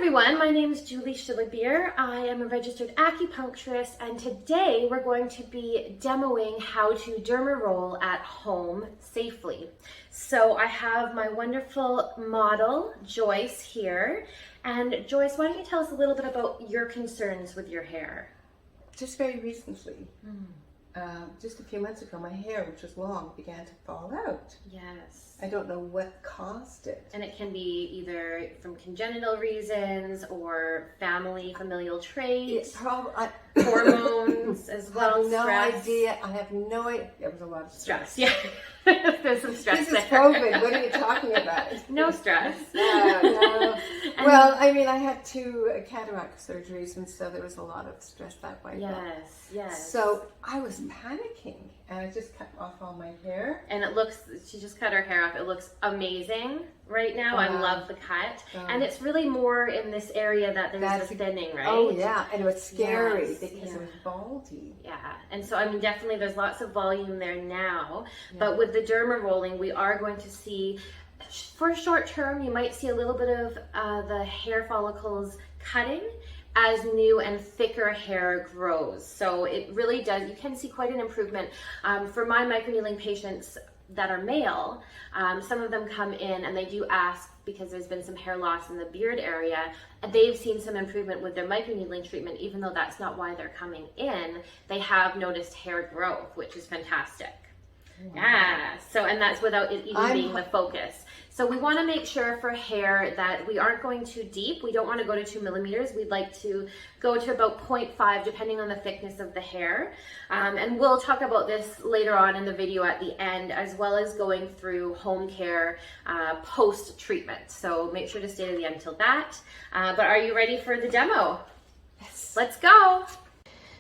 everyone, my name is Julie Schillerbeer. I am a registered acupuncturist, and today we're going to be demoing how to dermaroll at home safely. So I have my wonderful model, Joyce, here. And Joyce, why don't you tell us a little bit about your concerns with your hair? Just very recently, just a few months ago, my hair, which was long, began to fall out. Yes. I don't know what caused it. And it can be either from congenital reasons or familial traits, hormones as well. I have no idea. There was a lot of stress. Yeah. There's some stress This is COVID. What are you talking about? No stress. No. Well, I mean, I had 2 cataract surgeries, and so there was a lot of stress that way. Yes. So I was panicking, and I just cut off all my hair. And it looks, she just cut her hair off. It looks amazing right now. I love the cut. And it's really more in this area that there's a thinning, right? Oh, yeah. And it was scary because it was baldy. Yeah. And so, I mean, definitely there's lots of volume there now. Yeah. But with the dermarolling, we are going to see, for short term, you might see a little bit of the hair follicles cutting as new and thicker hair grows. So it really does, you can see quite an improvement. For my microneedling patients that are male, some of them come in and they do ask, because there's been some hair loss in the beard area, and they've seen some improvement with their microneedling treatment. Even though that's not why they're coming in, they have noticed hair growth, which is fantastic. Wow. Yeah, so, and that's without it even being the focus. So we want to make sure for hair that we aren't going too deep. We don't want to go to 2 millimeters. We'd like to go to about 0.5 depending on the thickness of the hair. And we'll talk about this later on in the video at the end, as well as going through home care post-treatment. So make sure to stay to the end till that. But are you ready for the demo? Yes. Let's go.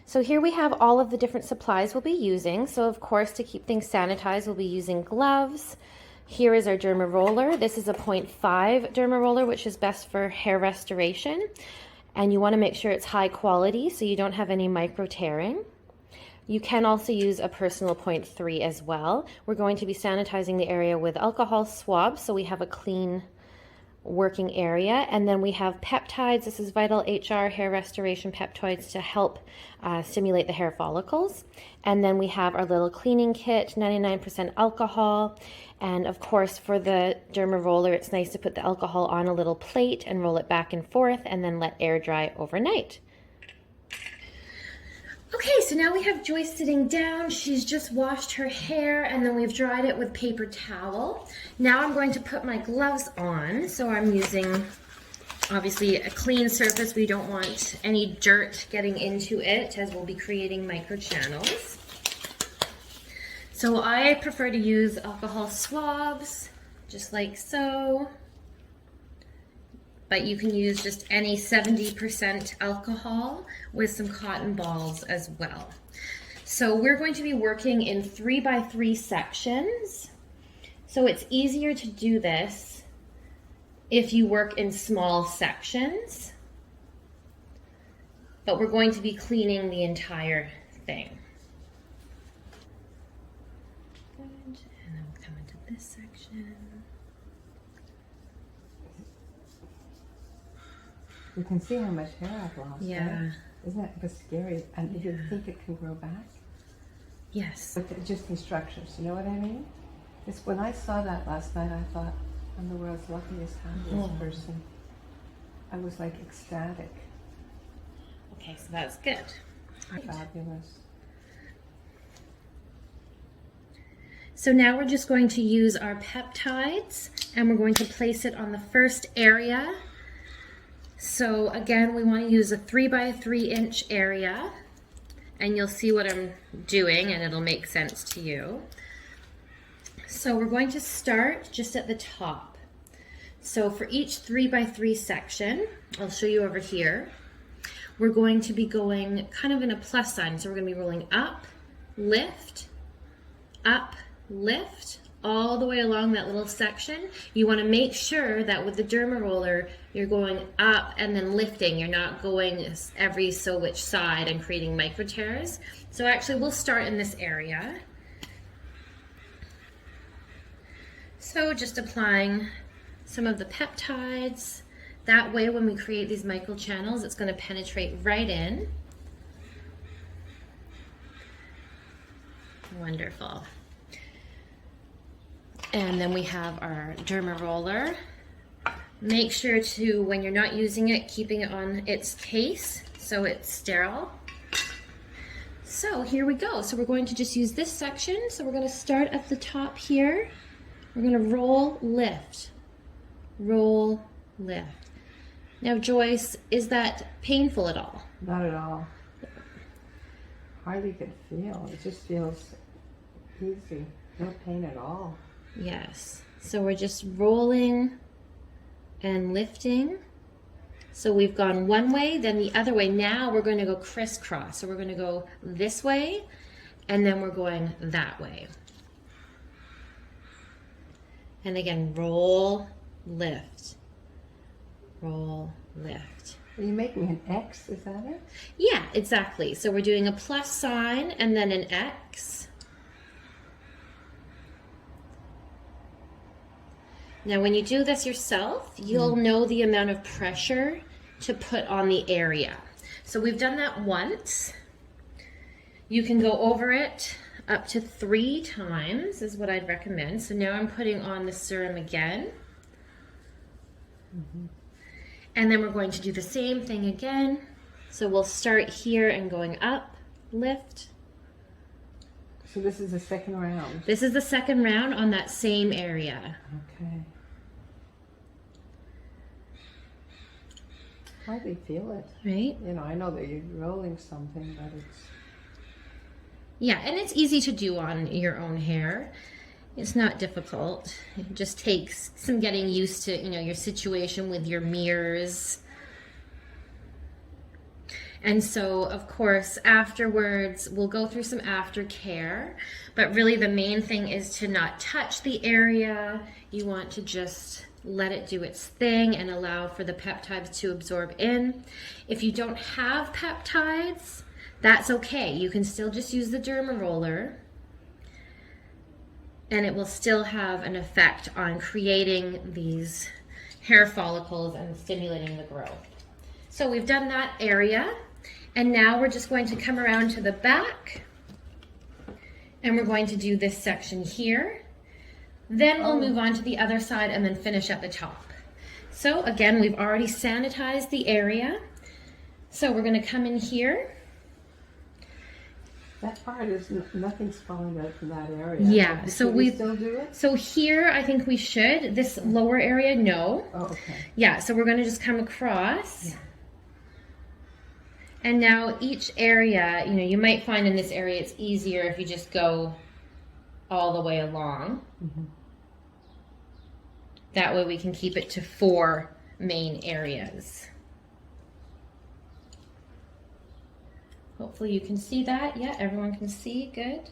So here we have all of the different supplies we'll be using. So of course, to keep things sanitized, we'll be using gloves. Here is our dermaroller. This is a 0.5 dermaroller, which is best for hair restoration. And you want to make sure it's high quality so you don't have any micro tearing. You can also use a personal 0.3 as well. We're going to be sanitizing the area with alcohol swabs so we have a clean working area. And then we have peptides. This is Vital HR hair restoration peptides to help stimulate the hair follicles. And then we have our little cleaning kit, 99% alcohol. And of course, for the derma roller, it's nice to put the alcohol on a little plate and roll it back and forth and then let air dry overnight. Okay, so now we have Joyce sitting down. She's just washed her hair and then we've dried it with paper towel. Now I'm going to put my gloves on. So I'm using, obviously, a clean surface. We don't want any dirt getting into it as we'll be creating micro channels. So I prefer to use alcohol swabs, just like so. But you can use just any 70% alcohol with some cotton balls as well. So we're going to be working in 3x3 sections. So it's easier to do this if you work in small sections. But we're going to be cleaning the entire thing. Good. And then we'll come into this section. You can see how much hair I've lost. Yeah. Right? Isn't that scary? And do you think it can grow back? Yes. But just instructions, you know what I mean? It's when I saw that last night, I thought, I'm the world's luckiest, happiest person. I was like ecstatic. Okay, so that's good. Fabulous. So now we're just going to use our peptides and we're going to place it on the first area. So again, we want to use a 3x3 inch area, and you'll see what I'm doing and it'll make sense to you. So we're going to start just at the top. So for each 3x3 section, I'll show you over here, we're going to be going kind of in a plus sign. So we're going to be rolling up, lift, all the way along that little section. You want to make sure that with the derma roller, you're going up and then lifting. You're not going every so which side and creating micro tears. So actually we'll start in this area. So just applying some of the peptides That way, when we create these micro channels, it's going to penetrate right in. Wonderful. And then we have our Dermaroller. Make sure to, when you're not using it, keeping it on its case so it's sterile. So here we go. So we're going to just use this section. So we're going to start at the top here. We're going to roll, lift, roll, lift. Now, Joyce, is that painful at all? Not at all. Hardly could feel. It just feels easy. No pain at all. Yes. So we're just rolling and lifting. So we've gone one way, then the other way. Now we're going to go crisscross. So we're going to go this way, and then we're going that way. And again, roll, lift, roll, lift. Are you making an X? Is that it? Yeah, exactly. So we're doing a plus sign and then an X. Now, when you do this yourself, you'll know the amount of pressure to put on the area. So we've done that once. You can go over it up to 3 times is what I'd recommend. So now I'm putting on the serum again. And then we're going to do the same thing again. So we'll start here and going up, lift. So this is the second round? This is the second round on that same area. Okay. Hardly feel it. Right? You know, I know that you're rolling something, but it's... Yeah, and it's easy to do on your own hair. It's not difficult. It just takes some getting used to, you know, your situation with your mirrors. And so, of course, afterwards, we'll go through some aftercare, but really the main thing is to not touch the area. You want to just let it do its thing and allow for the peptides to absorb in. If you don't have peptides, that's okay. You can still just use the Dermaroller, and it will still have an effect on creating these hair follicles and stimulating the growth. So we've done that area. And now we're just going to come around to the back, and we're going to do this section here. Then we'll move on to the other side and then finish at the top. So again, we've already sanitized the area. So we're going to come in here. That part is, nothing's falling out from that area. Yeah, so we still do it? So here, I think we should. This lower area, no. Oh, okay. Yeah, so we're going to just come across. Yeah. And now each area, you know, you might find in this area it's easier if you just go all the way along. That way we can keep it to 4 main areas. Hopefully you can see that. Yeah, everyone can see. Good.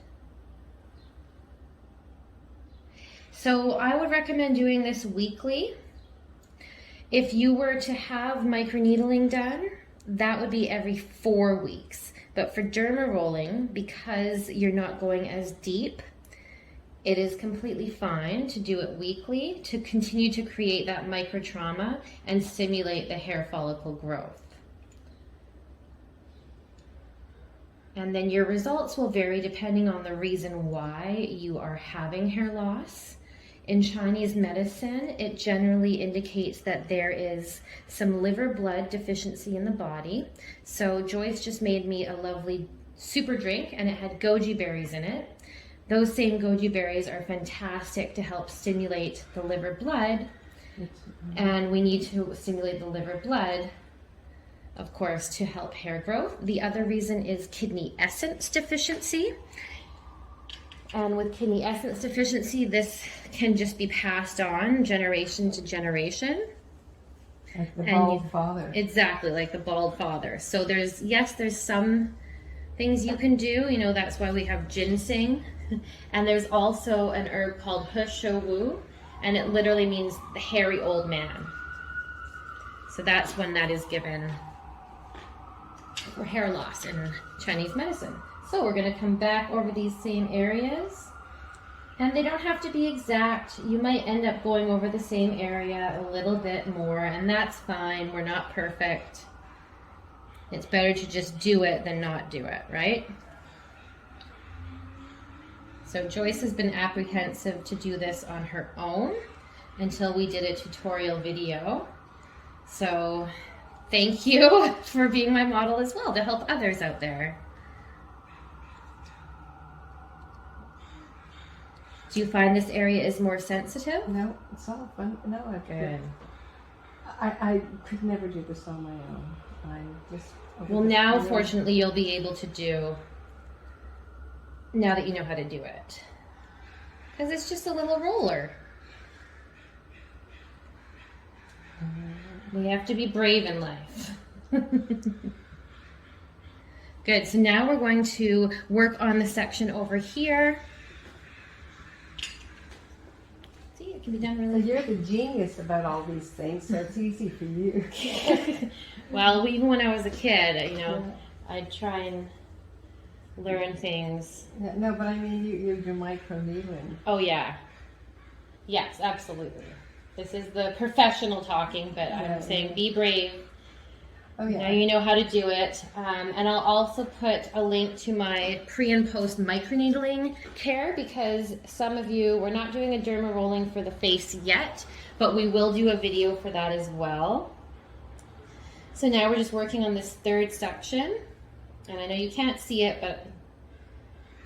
So I would recommend doing this weekly. If you were to have microneedling done, that would be every 4 weeks. But for dermarolling, because you're not going as deep, it is completely fine to do it weekly to continue to create that microtrauma and stimulate the hair follicle growth. And then your results will vary depending on the reason why you are having hair loss. In Chinese medicine, it generally indicates that there is some liver blood deficiency in the body. So Joyce just made me a lovely super drink, and it had goji berries in it. Those same goji berries are fantastic to help stimulate the liver blood, and we need to stimulate the liver blood, of course, to help hair growth. The other reason is kidney essence deficiency. And with kidney essence deficiency, this can just be passed on generation to generation. Like the bald father. Exactly, like the bald father. So there's some things you can do. You know, that's why we have ginseng. And there's also an herb called He Shou Wu, and it literally means the hairy old man. So that's when that is given for hair loss in Chinese medicine. So we're going to come back over these same areas, And they don't have to be exact. You might end up going over the same area a little bit more, and that's fine. We're not perfect. It's better to just do it than not do it, right? So Joyce has been apprehensive to do this on her own until we did a tutorial video. So thank you for being my model as well to help others out there. Do you find this area is more sensitive? No, it's all fun. No, Good. I could never do this on my own. I just. Well, now fortunately you'll be able to do, now that you know how to do it. Because it's just a little roller. We have to be brave in life. Good, so now we're going to work on the section over here. See, it can be done really. You're the genius about all these things, so it's easy for you. Well, even when I was a kid, you know, I'd try and learn things. No, but I mean, you're microneedling. Oh, yeah. Yes, absolutely. This is the professional talking, but I'm saying be brave. Oh, yeah. Now you know how to do it. And I'll also put a link to my pre and post microneedling care, because some of you, we're not doing a dermarolling for the face yet, but we will do a video for that as well. So now we're just working on this third section. And I know you can't see it, but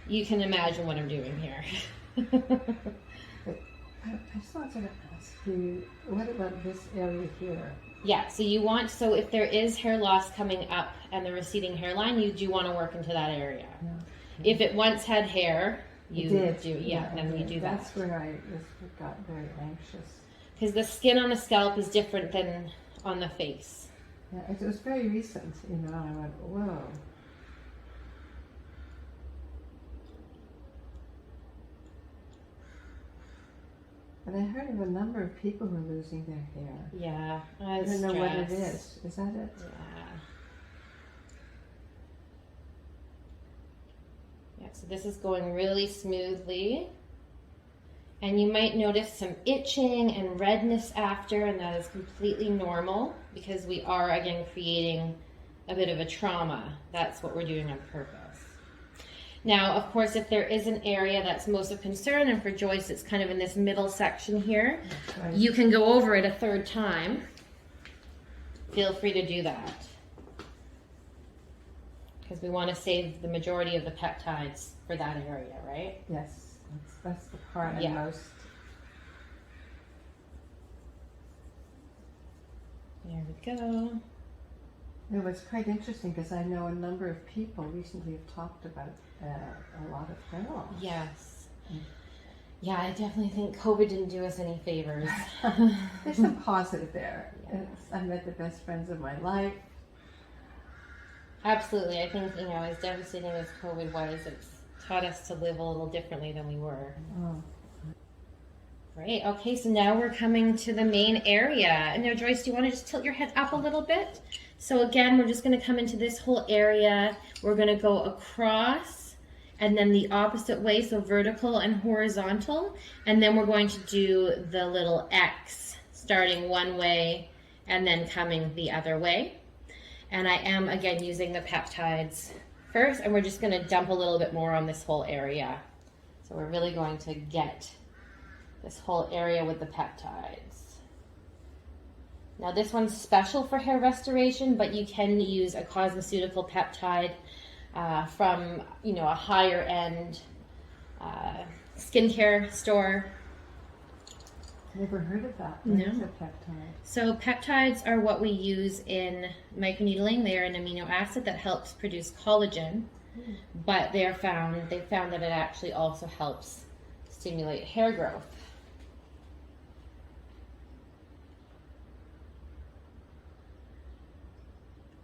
you can imagine what I'm doing here. I just wanted to ask you, what about this area here? Yeah, so you want, so if there is hair loss coming up and the receding hairline, you do want to work into that area. No. If it once had hair, you do, then you do that. That's where I got very anxious. Because the skin on the scalp is different than on the face. Yeah, it was very recent, you know, I went, whoa. And I heard of a number of people who are losing their hair. Yeah, I don't know what it is. Is that it? Yeah. Yeah, so this is going really smoothly. And you might notice some itching and redness after, and that is completely normal because we are, again, creating a bit of a trauma. That's what we're doing on purpose. Now, of course, if there is an area that's most of concern, and for Joyce it's kind of in this middle section here, Right. you can go over it a third time. Feel free to do that. Because we want to save the majority of the peptides for that area, right? Yes, that's the part Yeah. I'm most. There we go. It was quite interesting because I know a number of people recently have talked about a lot of hair loss. Yes. Yeah, I definitely think COVID didn't do us any favors. There's some positive there. Yeah. I met the best friends of my life. Absolutely. I think, you know, as devastating as COVID was, it's taught us to live a little differently than we were. Oh. Great. Okay, so now we're coming to the main area. And now, Joyce, do you want to just tilt your head up a little bit? So again, we're just going to come into this whole area. We're going to go across and then the opposite way, so vertical and horizontal. And then we're going to do the little X, starting one way and then coming the other way. And I am, again, using the peptides first, and we're just going to dump a little bit more on this whole area. So we're really going to get this whole area with the peptides. Now this one's special for hair restoration, but you can use a cosmeceutical peptide from, you know, a higher end skincare store. Never heard of that. No. What is a peptide? So peptides are what we use in microneedling. They are an amino acid that helps produce collagen, but they found that it actually also helps stimulate hair growth.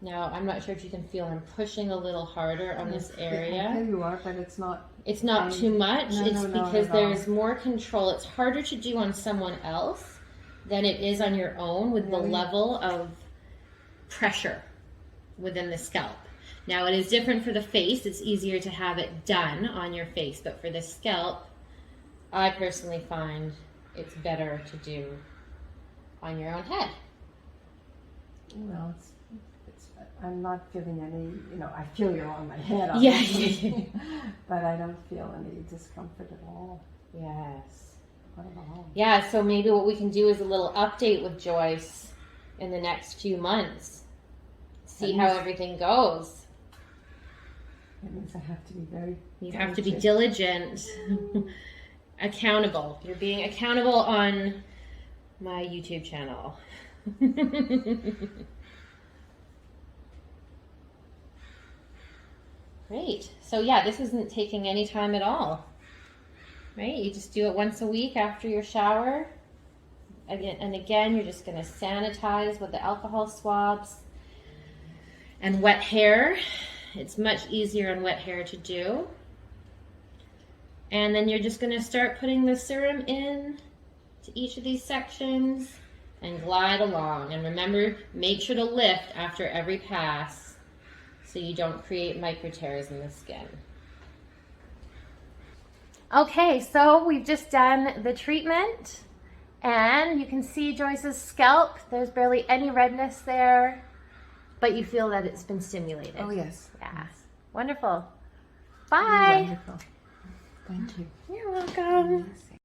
Now, I'm not sure if you can feel I'm pushing a little harder on this area. There you are, but it's not. It's not too much. No, it's no, because no. there's more control. It's harder to do on someone else than it is on your own with the Really? level of pressure within the scalp. Now, it is different for the face. It's easier to have it done on your face, but for the scalp, I personally find it's better to do on your own head. Well, I'm not feeling any, I feel you're on my head, Yeah. obviously, but I don't feel any discomfort at all. Yes. Not at all. Yeah, so maybe what we can do is a little update with Joyce in the next few months. See how everything goes. It means I have to be very You have to be diligent, accountable. You're being accountable on my YouTube channel. Great. So yeah, this isn't taking any time at all. Right? You just do it once a week after your shower. Again, you're just going to sanitize with the alcohol swabs. And wet hair. It's much easier on wet hair to do. And then you're just going to start putting the serum in to each of these sections and glide along. And remember, make sure to lift after every pass so you don't create micro tears in the skin. Okay, so we've just done the treatment and you can see Joyce's scalp. There's barely any redness there, but you feel that it's been stimulated. Oh, yes. Yeah. Yes. Wonderful. Bye. Wonderful. Thank you. You're welcome. Amazing.